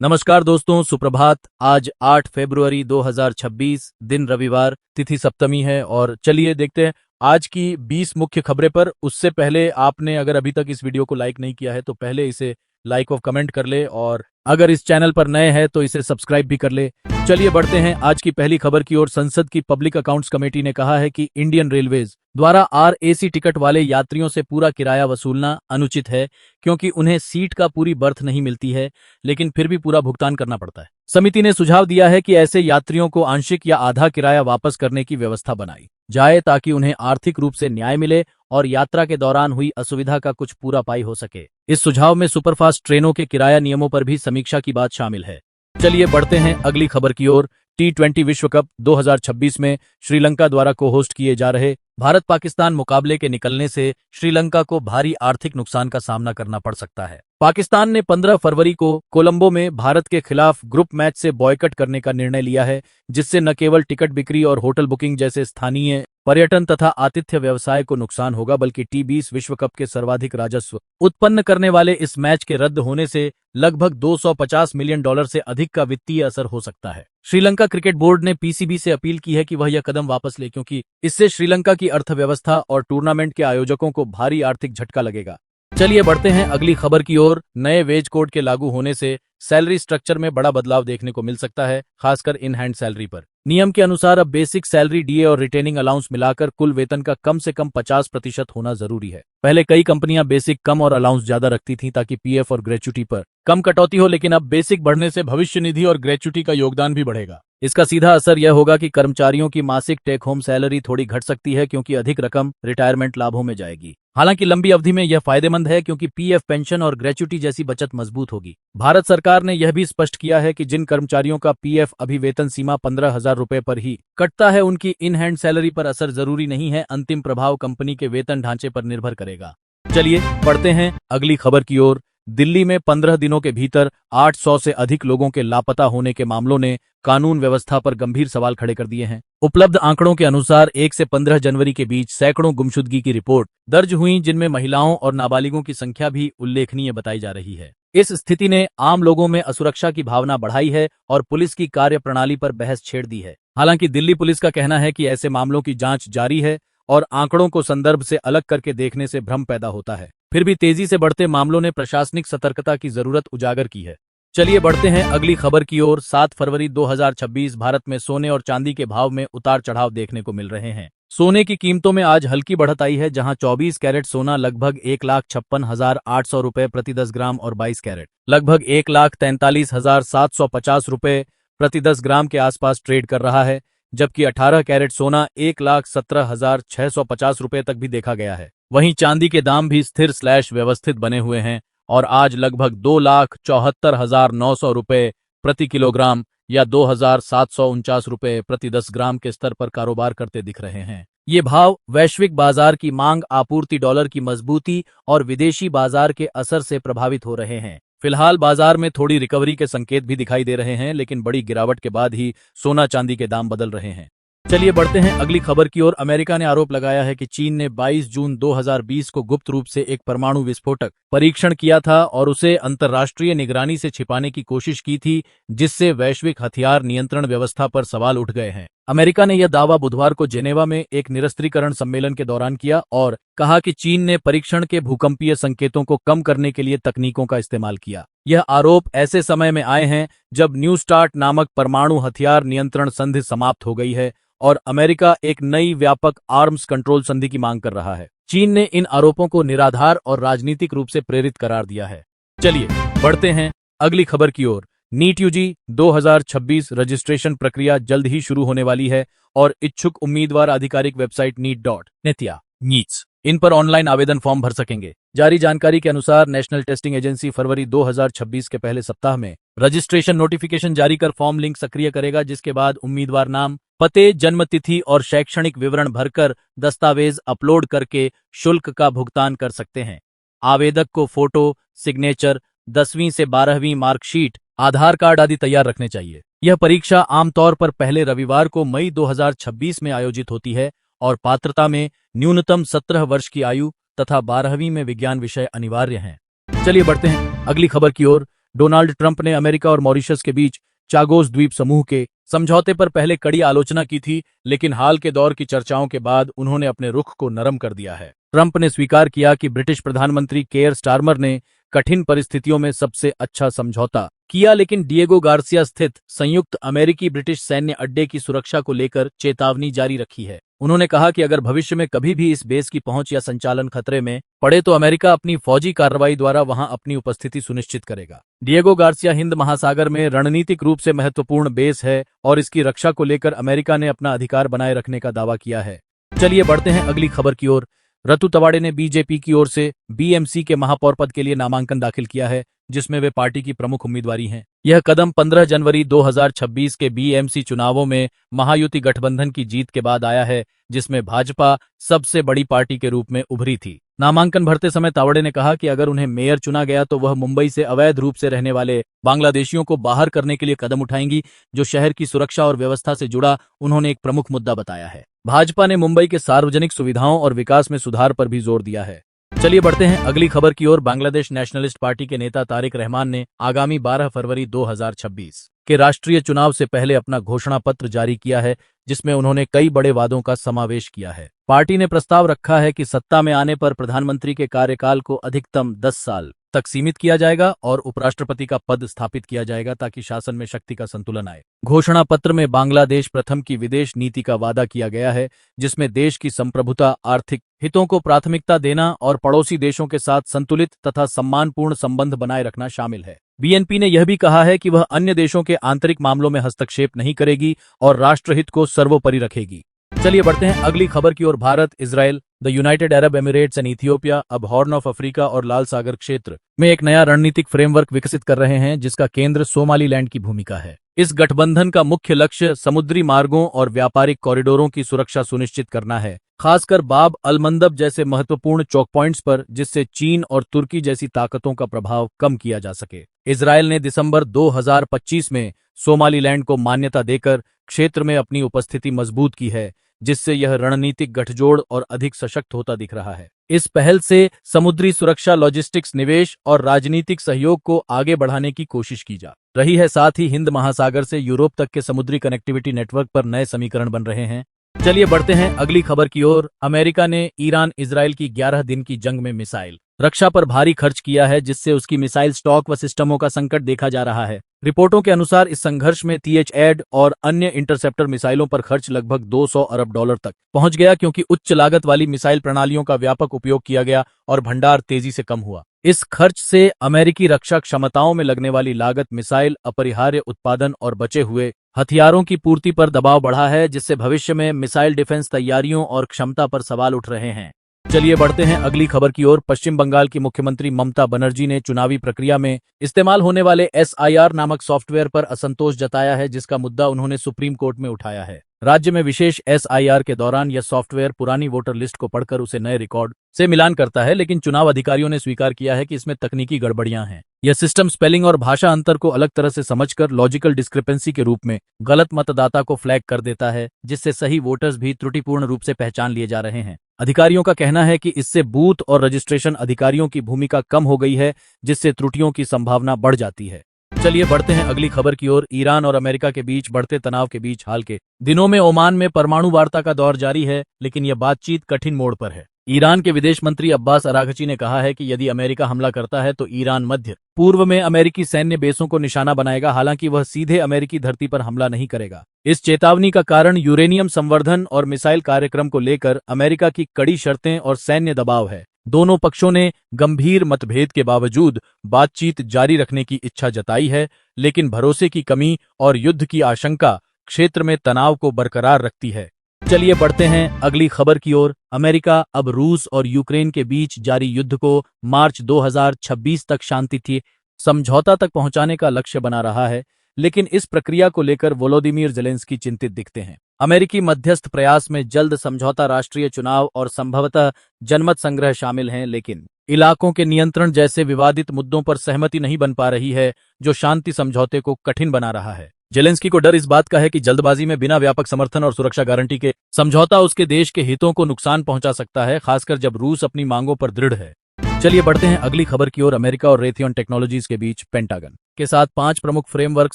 नमस्कार दोस्तों, सुप्रभात। आज 8 फरवरी 2026 दिन रविवार, तिथि सप्तमी है। और चलिए देखते हैं आज की 20 मुख्य खबरें पर। उससे पहले आपने अगर अभी तक इस वीडियो को लाइक नहीं किया है तो पहले इसे लाइक और कमेंट कर ले, और अगर इस चैनल पर नए हैं तो इसे सब्सक्राइब भी कर ले। चलिए बढ़ते हैं आज की पहली खबर की ओर। संसद की पब्लिक अकाउंट्स कमेटी ने कहा है कि इंडियन रेलवेज द्वारा आरएसी टिकट वाले यात्रियों से पूरा किराया वसूलना अनुचित है, क्योंकि उन्हें सीट का पूरी बर्थ नहीं मिलती है, लेकिन फिर भी पूरा भुगतान करना पड़ता है। समिति ने सुझाव दिया है कि ऐसे यात्रियों को आंशिक या आधा किराया वापस करने की व्यवस्था बनाई जाए, ताकि उन्हें आर्थिक रूप से न्याय मिले और यात्रा के दौरान हुई असुविधा का कुछ पूरा पाई हो सके। इस सुझाव में सुपरफास्ट ट्रेनों के किराया नियमों पर भी समीक्षा की बात शामिल है। चलिए बढ़ते हैं अगली खबर की ओर। T20 विश्व कप 2026 में श्रीलंका द्वारा को होस्ट किए जा रहे भारत पाकिस्तान मुकाबले के निकलने से श्रीलंका को भारी आर्थिक नुकसान का सामना करना पड़ सकता है। पाकिस्तान ने 15 फरवरी को कोलंबो में भारत के खिलाफ ग्रुप मैच से बॉयकट करने का निर्णय लिया है, जिससे न केवल टिकट बिक्री और होटल बुकिंग जैसे स्थानीय पर्यटन तथा आतिथ्य व्यवसाय को नुकसान होगा, बल्कि T20 विश्व कप के सर्वाधिक राजस्व उत्पन्न करने वाले इस मैच के रद्द होने से लगभग $250 मिलियन से अधिक का वित्तीय असर हो सकता है। श्रीलंका क्रिकेट बोर्ड ने पीसीबी से अपील की है कि वह यह कदम वापस ले, क्योंकि इससे श्रीलंका की अर्थव्यवस्था और टूर्नामेंट के आयोजकों को भारी आर्थिक झटका लगेगा। चलिए बढ़ते हैं अगली खबर की ओर। नए वेज कोड के लागू होने से सैलरी स्ट्रक्चर में बड़ा बदलाव देखने को मिल सकता है, खासकर इन हैंड सैलरी पर। नियम के अनुसार अब बेसिक सैलरी, डीए और रिटेनिंग अलाउंस मिलाकर कुल वेतन का कम से कम 50% होना जरूरी है। पहले कई कंपनियां बेसिक कम और अलाउंस ज्यादा रखती थीं ताकि पीएफ और ग्रेच्युटी पर कम कटौती हो, लेकिन अब बेसिक बढ़ने से भविष्य निधि और ग्रेच्युटी का योगदान भी बढ़ेगा। इसका सीधा असर यह होगा कि कर्मचारियों की मासिक टेक होम सैलरी थोड़ी घट सकती है, क्योंकि अधिक रकम रिटायरमेंट लाभों में जाएगी। हालांकि लंबी अवधि में यह फायदेमंद है, क्योंकि पीएफ, पेंशन और ग्रेच्युटी जैसी बचत मजबूत होगी। भारत सरकार ने यह भी स्पष्ट किया है कि जिन कर्मचारियों का पीएफ अभी वेतन सीमा 15,000 रुपए पर ही कटता है, उनकी इन हैंड सैलरी पर असर जरूरी नहीं है। अंतिम प्रभाव कंपनी के वेतन ढांचे पर निर्भर करेगा। चलिए पढ़ते हैं अगली खबर की ओर। दिल्ली में 15 दिनों के भीतर 800 से अधिक लोगों के लापता होने के मामलों ने कानून व्यवस्था पर गंभीर सवाल खड़े कर दिए हैं। उपलब्ध आंकड़ों के अनुसार 1 से 15 जनवरी के बीच सैकड़ों गुमशुदगी की रिपोर्ट दर्ज हुई, जिनमें महिलाओं और नाबालिगों की संख्या भी उल्लेखनीय बताई जा रही है। इस स्थिति ने आम लोगों में असुरक्षा की भावना बढ़ाई है और पुलिस की कार्यप्रणाली पर बहस छेड़ दी है। हालांकि दिल्ली पुलिस का कहना है कि ऐसे मामलों की जांच जारी है और आंकड़ों को संदर्भ से अलग करके देखने से भ्रम पैदा होता है। फिर भी तेजी से बढ़ते मामलों ने प्रशासनिक सतर्कता की जरूरत उजागर की है। चलिए बढ़ते हैं अगली खबर की ओर। 7 फरवरी 2026 भारत में सोने और चांदी के भाव में उतार चढ़ाव देखने को मिल रहे हैं। सोने की कीमतों में आज हल्की बढ़त आई है, जहां 24 कैरेट सोना लगभग 1,56,800 रुपए प्रति 10 ग्राम और 22 कैरेट लगभग 1,43,750 रुपए प्रति 10 ग्राम के आसपास ट्रेड कर रहा है, जबकि 18 कैरेट सोना 1,17,650 रुपए तक भी देखा गया है। वहीं चांदी के दाम भी स्थिर / व्यवस्थित बने हुए हैं और आज लगभग 2,74,900 रुपए प्रति किलोग्राम या 2,749 रुपए प्रति 10 ग्राम के स्तर पर कारोबार करते दिख रहे हैं। ये भाव वैश्विक बाजार की मांग, आपूर्ति, डॉलर की मजबूती और विदेशी बाजार के असर से प्रभावित हो रहे हैं। फिलहाल बाजार में थोड़ी रिकवरी के संकेत भी दिखाई दे रहे हैं, लेकिन बड़ी गिरावट के बाद ही सोना चांदी के दाम बदल रहे हैं। चलिए बढ़ते हैं अगली खबर की ओर। अमेरिका ने आरोप लगाया है कि चीन ने 22 जून 2020 को गुप्त रूप से एक परमाणु विस्फोटक परीक्षण किया था और उसे अंतर्राष्ट्रीय निगरानी से छिपाने की कोशिश की थी, जिससे वैश्विक हथियार नियंत्रण व्यवस्था पर सवाल उठ गए हैं। अमेरिका ने यह दावा बुधवार को जेनेवा में एक निरस्त्रीकरण सम्मेलन के दौरान किया और कहा कि चीन ने परीक्षण के भूकंपीय संकेतों को कम करने के लिए तकनीकों का इस्तेमाल किया। यह आरोप ऐसे समय में आए हैं जब न्यू स्टार्ट नामक परमाणु हथियार नियंत्रण संधि समाप्त हो गई है और अमेरिका एक नई व्यापक आर्म्स कंट्रोल संधि की मांग कर रहा है। चीन ने इन आरोपों को निराधार और राजनीतिक रूप से प्रेरित करार दिया है। चलिए बढ़ते हैं अगली खबर की ओर। नीट यूजी 2026 रजिस्ट्रेशन प्रक्रिया जल्द ही शुरू होने वाली है और इच्छुक उम्मीदवार आधिकारिक वेबसाइट NEET.NET या NEETS इन पर ऑनलाइन आवेदन फॉर्म भर सकेंगे। जारी जानकारी के अनुसार नेशनल टेस्टिंग एजेंसी फरवरी 2026 के पहले सप्ताह में रजिस्ट्रेशन नोटिफिकेशन जारी कर फॉर्म लिंक सक्रिय करेगा, जिसके बाद उम्मीदवार नाम, पते, जन्मतिथि और शैक्षणिक विवरण भरकर दस्तावेज अपलोड करके शुल्क का भुगतान कर सकते हैं। आवेदक को फोटो, सिग्नेचर, 10वीं से 12वीं मार्कशीट, आधार कार्ड आदि तैयार रखने चाहिए। यह परीक्षा आमतौर पर पहले रविवार को मई 2026 में आयोजित होती है और पात्रता में न्यूनतम 17 वर्ष की आयु तथा 12वीं में विज्ञान विषय अनिवार्य हैं। चलिए बढ़ते हैं अगली खबर की ओर। डोनाल्ड ट्रंप ने अमेरिका और मॉरिशस के बीच चागोस द्वीप समूह के समझौते पर पहले कड़ी आलोचना की थी, लेकिन हाल के दौर की चर्चाओं के बाद उन्होंने अपने रुख को नरम कर दिया है। ट्रंप ने स्वीकार किया कि ब्रिटिश प्रधानमंत्री केयर स्टारमर ने कठिन परिस्थितियों में सबसे अच्छा समझौता किया, लेकिन डिएगो गार्सिया स्थित संयुक्त अमेरिकी ब्रिटिश सैन्य अड्डे की सुरक्षा को लेकर चेतावनी जारी रखी है। उन्होंने कहा कि अगर भविष्य में कभी भी इस बेस की पहुंच या संचालन खतरे में पड़े तो अमेरिका अपनी फौजी कार्रवाई द्वारा वहां अपनी उपस्थिति सुनिश्चित करेगा। डिएगो गार्सिया हिंद महासागर में रणनीतिक रूप से महत्वपूर्ण बेस है और इसकी रक्षा को लेकर अमेरिका ने अपना अधिकार बनाए रखने का दावा किया है। चलिए बढ़ते हैं अगली खबर की ओर। रतु तवाड़े ने बीजेपी की ओर से बीएमसी के महापौर पद के लिए नामांकन दाखिल किया है, जिसमें वे पार्टी की प्रमुख उम्मीदवारी हैं। यह कदम 15 जनवरी 2026 के बीएमसी चुनावों में महायुति गठबंधन की जीत के बाद आया है, जिसमें भाजपा सबसे बड़ी पार्टी के रूप में उभरी थी। नामांकन भरते समय तावड़े ने कहा कि अगर उन्हें मेयर चुना गया तो वह मुंबई से अवैध रूप से रहने वाले बांग्लादेशियों को बाहर करने के लिए कदम उठाएंगी, जो शहर की सुरक्षा और व्यवस्था से जुड़ा उन्होंने एक प्रमुख मुद्दा बताया है। भाजपा ने मुंबई के सार्वजनिक सुविधाओं और विकास में सुधार पर भी जोर दिया है। चलिए बढ़ते हैं अगली खबर की ओर। बांग्लादेश नेशनलिस्ट पार्टी के नेता तारिक रहमान ने आगामी 12 फरवरी 2026 के राष्ट्रीय चुनाव से पहले अपना घोषणा पत्र जारी किया है, जिसमें उन्होंने कई बड़े वादों का समावेश किया है। पार्टी ने प्रस्ताव रखा है कि सत्ता में आने पर प्रधानमंत्री के कार्यकाल को अधिकतम 10 साल तक सीमित किया जाएगा और उपराष्ट्रपति का पद स्थापित किया जाएगा, ताकि शासन में शक्ति का संतुलन आए। घोषणा पत्र में बांग्लादेश प्रथम की विदेश नीति का वादा किया गया है, जिसमें देश की संप्रभुता, आर्थिक हितों को प्राथमिकता देना और पड़ोसी देशों के साथ संतुलित तथा सम्मानपूर्ण संबंध बनाए रखना शामिल है। बीएनपी ने यह भी कहा है कि वह अन्य देशों के आंतरिक मामलों में हस्तक्षेप नहीं करेगी और राष्ट्रहित को सर्वोपरि रखेगी। चलिए बढ़ते हैं अगली खबर की ओर। Bharat, Israel, the United Arab Emirates and Ethiopia अब हॉर्न ऑफ अफ्रीका और लाल सागर क्षेत्र में एक नया रणनीतिक फ्रेमवर्क विकसित कर रहे हैं, जिसका केंद्र सोमालीलैंड की भूमिका है। इस गठबंधन का मुख्य लक्ष्य समुद्री मार्गों और व्यापारिक कॉरिडोरों की सुरक्षा सुनिश्चित करना है, खासकर बाब अल मंदब जैसे महत्वपूर्ण चौक पॉइंट्स पर, जिससे चीन और तुर्की जैसी ताकतों का प्रभाव कम किया जा सके। इजराइल ने दिसंबर 2025 में सोमालीलैंड को मान्यता देकर क्षेत्र में अपनी उपस्थिति मजबूत की है, जिससे यह रणनीतिक गठजोड़ और अधिक सशक्त होता दिख रहा है। इस पहल से समुद्री सुरक्षा, लॉजिस्टिक्स, निवेश और राजनीतिक सहयोग को आगे बढ़ाने की कोशिश की जा रही है। साथ ही हिंद महासागर से यूरोप तक के समुद्री कनेक्टिविटी नेटवर्क पर नए समीकरण बन रहे हैं। चलिए बढ़ते हैं अगली खबर की ओर। अमेरिका ने ईरान इजराइल की 11 दिन की जंग में मिसाइल रक्षा पर भारी खर्च किया है, जिससे उसकी मिसाइल स्टॉक व सिस्टमों का संकट देखा जा रहा है। रिपोर्टों के अनुसार इस संघर्ष में THAAD और अन्य इंटरसेप्टर मिसाइलों पर खर्च लगभग 200 अरब डॉलर तक पहुंच गया, क्योंकि उच्च लागत वाली मिसाइल प्रणालियों का व्यापक उपयोग किया गया और भंडार तेजी से कम हुआ। इस खर्च से अमेरिकी रक्षा क्षमताओं में लगने वाली लागत, मिसाइल अपरिहार्य उत्पादन और बचे हुए हथियारों की पूर्ति पर दबाव बढ़ा है, जिससे भविष्य में मिसाइल डिफेंस तैयारियों और क्षमता पर सवाल उठ रहे हैं। चलिए बढ़ते हैं अगली खबर की ओर। पश्चिम बंगाल की मुख्यमंत्री ममता बनर्जी ने चुनावी प्रक्रिया में इस्तेमाल होने वाले SIR नामक सॉफ्टवेयर पर असंतोष जताया है, जिसका मुद्दा उन्होंने सुप्रीम कोर्ट में उठाया है। राज्य में विशेष SIR के दौरान यह सॉफ्टवेयर पुरानी वोटर लिस्ट को पढ़कर उसे नए रिकॉर्ड से मिलान करता है, लेकिन चुनाव अधिकारियों ने स्वीकार किया है कि इसमें तकनीकी गड़बड़ियां हैं। यह सिस्टम स्पेलिंग और भाषा अंतर को अलग तरह से समझकर लॉजिकल डिस्क्रिपेंसी के रूप में गलत मतदाता को फ्लैग कर देता है, जिससे सही वोटर्स भी त्रुटिपूर्ण रूप से पहचान लिए जा रहे हैं। अधिकारियों का कहना है कि इससे बूथ और रजिस्ट्रेशन अधिकारियों की भूमिका कम हो गई है, जिससे त्रुटियों की संभावना बढ़ जाती है। चलिए बढ़ते हैं अगली खबर की ओर। ईरान और अमेरिका के बीच बढ़ते तनाव के बीच हाल के दिनों में ओमान में परमाणु वार्ता का दौर जारी है, लेकिन यह बातचीत कठिन मोड़ पर है। ईरान के विदेश मंत्री अब्बास अराघची ने कहा है कि यदि अमेरिका हमला करता है तो ईरान मध्य पूर्व में अमेरिकी सैन्य बेसों को निशाना बनाएगा, हालांकि वह सीधे अमेरिकी धरती पर हमला नहीं करेगा। इस चेतावनी का कारण यूरेनियम संवर्धन और मिसाइल कार्यक्रम को लेकर अमेरिका की कड़ी शर्तें और सैन्य दबाव है। दोनों पक्षों ने गंभीर मतभेद के बावजूद बातचीत जारी रखने की इच्छा जताई है, लेकिन भरोसे की कमी और युद्ध की आशंका क्षेत्र में तनाव को बरकरार रखती है। चलिए बढ़ते हैं अगली खबर की ओर। अमेरिका अब रूस और यूक्रेन के बीच जारी युद्ध को मार्च 2026 तक शांति समझौता तक पहुंचाने का लक्ष्य बना रहा है, लेकिन इस प्रक्रिया को लेकर वोलोदिमीर ज़ेलेंस्की चिंतित दिखते हैं। अमेरिकी मध्यस्थ प्रयास में जल्द समझौता, राष्ट्रीय चुनाव और संभवतः जनमत संग्रह शामिल हैं, लेकिन इलाकों के नियंत्रण जैसे विवादित मुद्दों पर सहमति नहीं बन पा रही है, जो शांति समझौते को कठिन बना रहा है। ज़ेलेंस्की को डर इस बात का है कि जल्दबाजी में बिना व्यापक समर्थन और सुरक्षा गारंटी के समझौता उसके देश के हितों को नुकसान पहुंचा सकता है, खासकर जब रूस अपनी मांगों पर दृढ़ है। चलिए बढ़ते हैं अगली खबर की ओर। अमेरिका और रेथियन टेक्नोलॉजीज के बीच पेंटागन के साथ 5 प्रमुख फ्रेमवर्क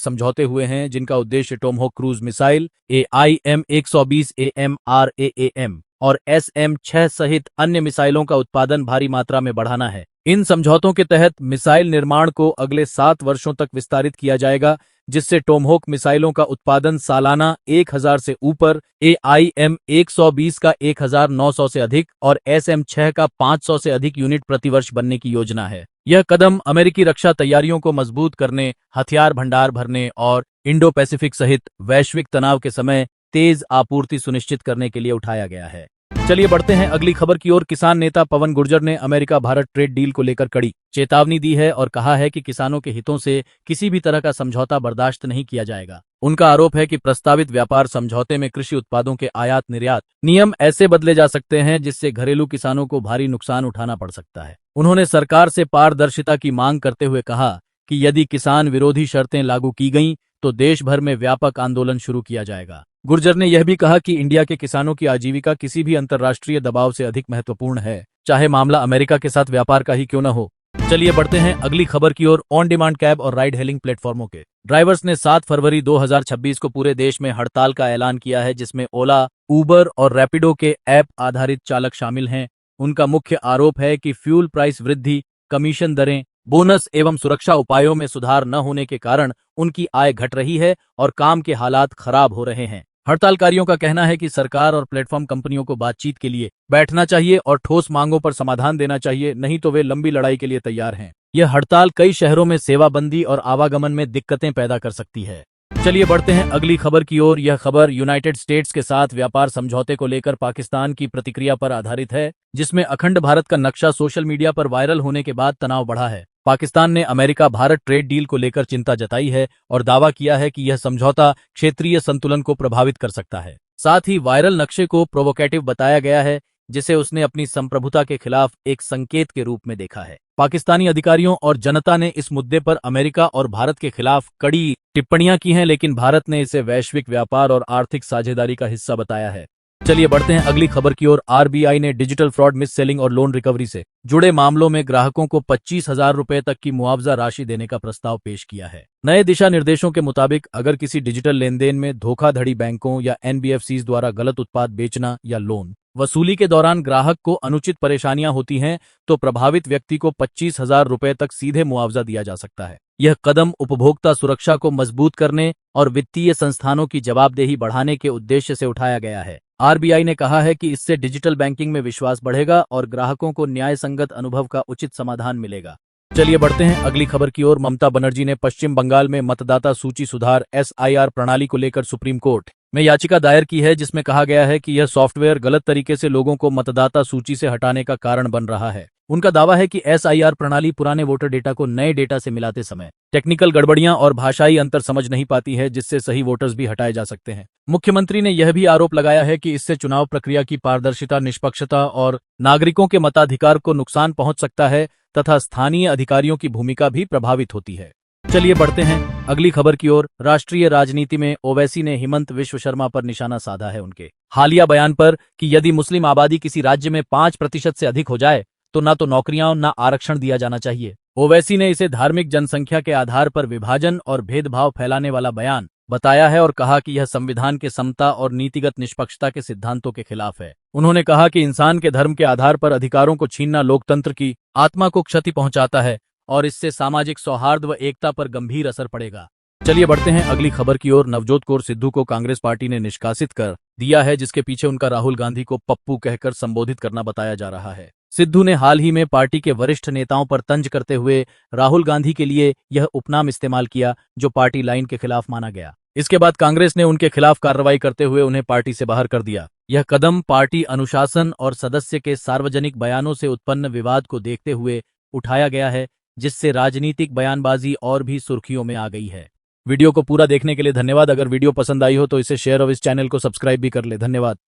समझौते हुए हैं, जिनका उद्देश्य टोमहोक क्रूज मिसाइल, AIM-120 AMRAAM और SM-6 सहित अन्य मिसाइलों का उत्पादन भारी मात्रा में बढ़ाना है। इन समझौतों के तहत मिसाइल निर्माण को अगले 7 वर्षों तक विस्तारित किया जाएगा, जिससे टोमहोक मिसाइलों का उत्पादन सालाना 1000 से ऊपर, AIM-120 का 1900 से अधिक और SM-6 का 500 से अधिक यूनिट प्रतिवर्ष बनने की योजना है। यह कदम अमेरिकी रक्षा तैयारियों को मजबूत करने, हथियार भंडार भरने और इंडो पैसिफिक सहित वैश्विक तनाव के समय तेज आपूर्ति सुनिश्चित करने के लिए उठाया गया है। चलिए बढ़ते हैं अगली खबर की ओर। किसान नेता पवन गुर्जर ने अमेरिका भारत ट्रेड डील को लेकर कड़ी चेतावनी दी है और कहा है कि किसानों के हितों से किसी भी तरह का समझौता बर्दाश्त नहीं किया जाएगा। उनका आरोप है कि प्रस्तावित व्यापार समझौते में कृषि उत्पादों के आयात निर्यात नियम ऐसे बदले जा सकते हैं जिससे घरेलू किसानों को भारी नुकसान उठाना पड़ सकता है। उन्होंने सरकार से पारदर्शिता की मांग करते हुए कहा कि यदि किसान विरोधी शर्तें लागू की गईं तो देश भर में व्यापक आंदोलन शुरू किया जाएगा। गुर्जर ने यह भी कहा कि इंडिया के किसानों की आजीविका किसी भी अंतर्राष्ट्रीय दबाव से अधिक महत्वपूर्ण है, चाहे मामला अमेरिका के साथ व्यापार का ही क्यों न हो। चलिए बढ़ते हैं अगली खबर की ओर। ऑन डिमांड कैब और राइड हेलिंग प्लेटफॉर्मों के ड्राइवर्स ने 7 फरवरी 2026 को पूरे देश में हड़ताल का ऐलान किया है, जिसमें ओला, उबर और रैपिडो के ऐप आधारित चालक शामिल हैं। उनका मुख्य आरोप है कि फ्यूल प्राइस वृद्धि, कमीशन दरें, बोनस एवं सुरक्षा उपायों में सुधार न होने के कारण उनकी आय घट रही है और काम के हालात खराब हो रहे हैं। हड़तालकारियों का कहना है कि सरकार और प्लेटफॉर्म कंपनियों को बातचीत के लिए बैठना चाहिए और ठोस मांगों पर समाधान देना चाहिए, नहीं तो वे लंबी लड़ाई के लिए तैयार हैं। यह हड़ताल कई शहरों में सेवाबंदी और आवागमन में दिक्कतें पैदा कर सकती है। चलिए बढ़ते हैं अगली खबर की ओर। यह खबर यूनाइटेड स्टेट्स के साथ व्यापार समझौते को लेकर पाकिस्तान की प्रतिक्रिया पर आधारित है, जिसमें अखंड भारत का नक्शा सोशल मीडिया पर वायरल होने के बाद तनाव बढ़ा है। पाकिस्तान ने अमेरिका भारत ट्रेड डील को लेकर चिंता जताई है और दावा किया है कि यह समझौता क्षेत्रीय संतुलन को प्रभावित कर सकता है। साथ ही वायरल नक्शे को प्रोवोकेटिव बताया गया है, जिसे उसने अपनी संप्रभुता के खिलाफ एक संकेत के रूप में देखा है। पाकिस्तानी अधिकारियों और जनता ने इस मुद्दे पर अमेरिका और भारत के खिलाफ कड़ी टिप्पणियां की हैं, लेकिन भारत ने इसे वैश्विक व्यापार और आर्थिक साझेदारी का हिस्सा बताया है। चलिए बढ़ते हैं अगली खबर की ओर। आरबीआई ने डिजिटल फ्रॉड, मिस सेलिंग और लोन रिकवरी से जुड़े मामलों में ग्राहकों को 25,000 रुपए तक की मुआवजा राशि देने का प्रस्ताव पेश किया है। नए दिशा निर्देशों के मुताबिक अगर किसी डिजिटल लेनदेन में धोखाधड़ी, बैंकों या एनबीएफसीज द्वारा गलत उत्पाद बेचना या लोन वसूली के दौरान ग्राहक को अनुचित परेशानियां होती हैं, तो प्रभावित व्यक्ति को 25,000 रुपए तक सीधे मुआवजा दिया जा सकता है। यह कदम उपभोक्ता सुरक्षा को मजबूत करने और वित्तीय संस्थानों की जवाबदेही बढ़ाने के उद्देश्य से उठाया गया है। आरबीआई ने कहा है कि इससे डिजिटल बैंकिंग में विश्वास बढ़ेगा और ग्राहकों को न्याय संगत अनुभव का उचित समाधान मिलेगा। चलिए बढ़ते हैं अगली खबर की ओर। ममता बनर्जी ने पश्चिम बंगाल में मतदाता सूची सुधार SIR प्रणाली को लेकर सुप्रीम कोर्ट में याचिका दायर की है, जिसमें कहा गया है कि यह सॉफ्टवेयर गलत तरीके से लोगों को मतदाता सूची से हटाने का कारण बन रहा है। उनका दावा है कि SIR प्रणाली पुराने वोटर डेटा को नए डेटा से मिलाते समय टेक्निकल गड़बड़ियां और भाषाई अंतर समझ नहीं पाती है, जिससे सही वोटर्स भी हटाए जा सकते हैं। मुख्यमंत्री ने यह भी आरोप लगाया है कि इससे चुनाव प्रक्रिया की पारदर्शिता, निष्पक्षता और नागरिकों के मताधिकार को नुकसान पहुंच सकता है तथा स्थानीय अधिकारियों की भूमिका भी प्रभावित होती है। चलिए बढ़ते हैं अगली खबर की ओर। राष्ट्रीय राजनीति में ओवैसी ने हिमंत विश्व शर्मा पर निशाना साधा है उनके हालिया बयान पर कि यदि मुस्लिम आबादी किसी राज्य में 5% से अधिक हो जाए तो ना तो नौकरियां ना आरक्षण दिया जाना चाहिए। ओवैसी ने इसे धार्मिक जनसंख्या के आधार पर विभाजन और भेदभाव फैलाने वाला बयान बताया है और कहा कि यह संविधान के समता और नीतिगत निष्पक्षता के सिद्धांतों के खिलाफ है। उन्होंने कहा कि इंसान के धर्म के आधार पर अधिकारों को छीनना लोकतंत्र की आत्मा को क्षति पहुंचाता है और इससे सामाजिक सौहार्द व एकता पर गंभीर असर पड़ेगा। चलिए बढ़ते हैं अगली खबर की ओर। नवजोत कौर सिद्धू को कांग्रेस पार्टी ने निष्कासित कर दिया है, जिसके पीछे उनका राहुल गांधी को पप्पू कहकर संबोधित करना बताया जा रहा है। सिद्धू ने हाल ही में पार्टी के वरिष्ठ नेताओं पर तंज करते हुए राहुल गांधी के लिए यह उपनाम इस्तेमाल किया, जो पार्टी लाइन के खिलाफ माना गया। इसके बाद कांग्रेस ने उनके खिलाफ कार्रवाई करते हुए उन्हें पार्टी से बाहर कर दिया। यह कदम पार्टी अनुशासन और सदस्य के सार्वजनिक बयानों से उत्पन्न विवाद को देखते हुए उठाया गया है, जिससे राजनीतिक बयानबाजी और भी सुर्खियों में आ गई है। वीडियो को पूरा देखने के लिए धन्यवाद। अगर वीडियो पसंद आई हो तो इसे शेयर और इस चैनल को सब्सक्राइब भी कर ले। धन्यवाद।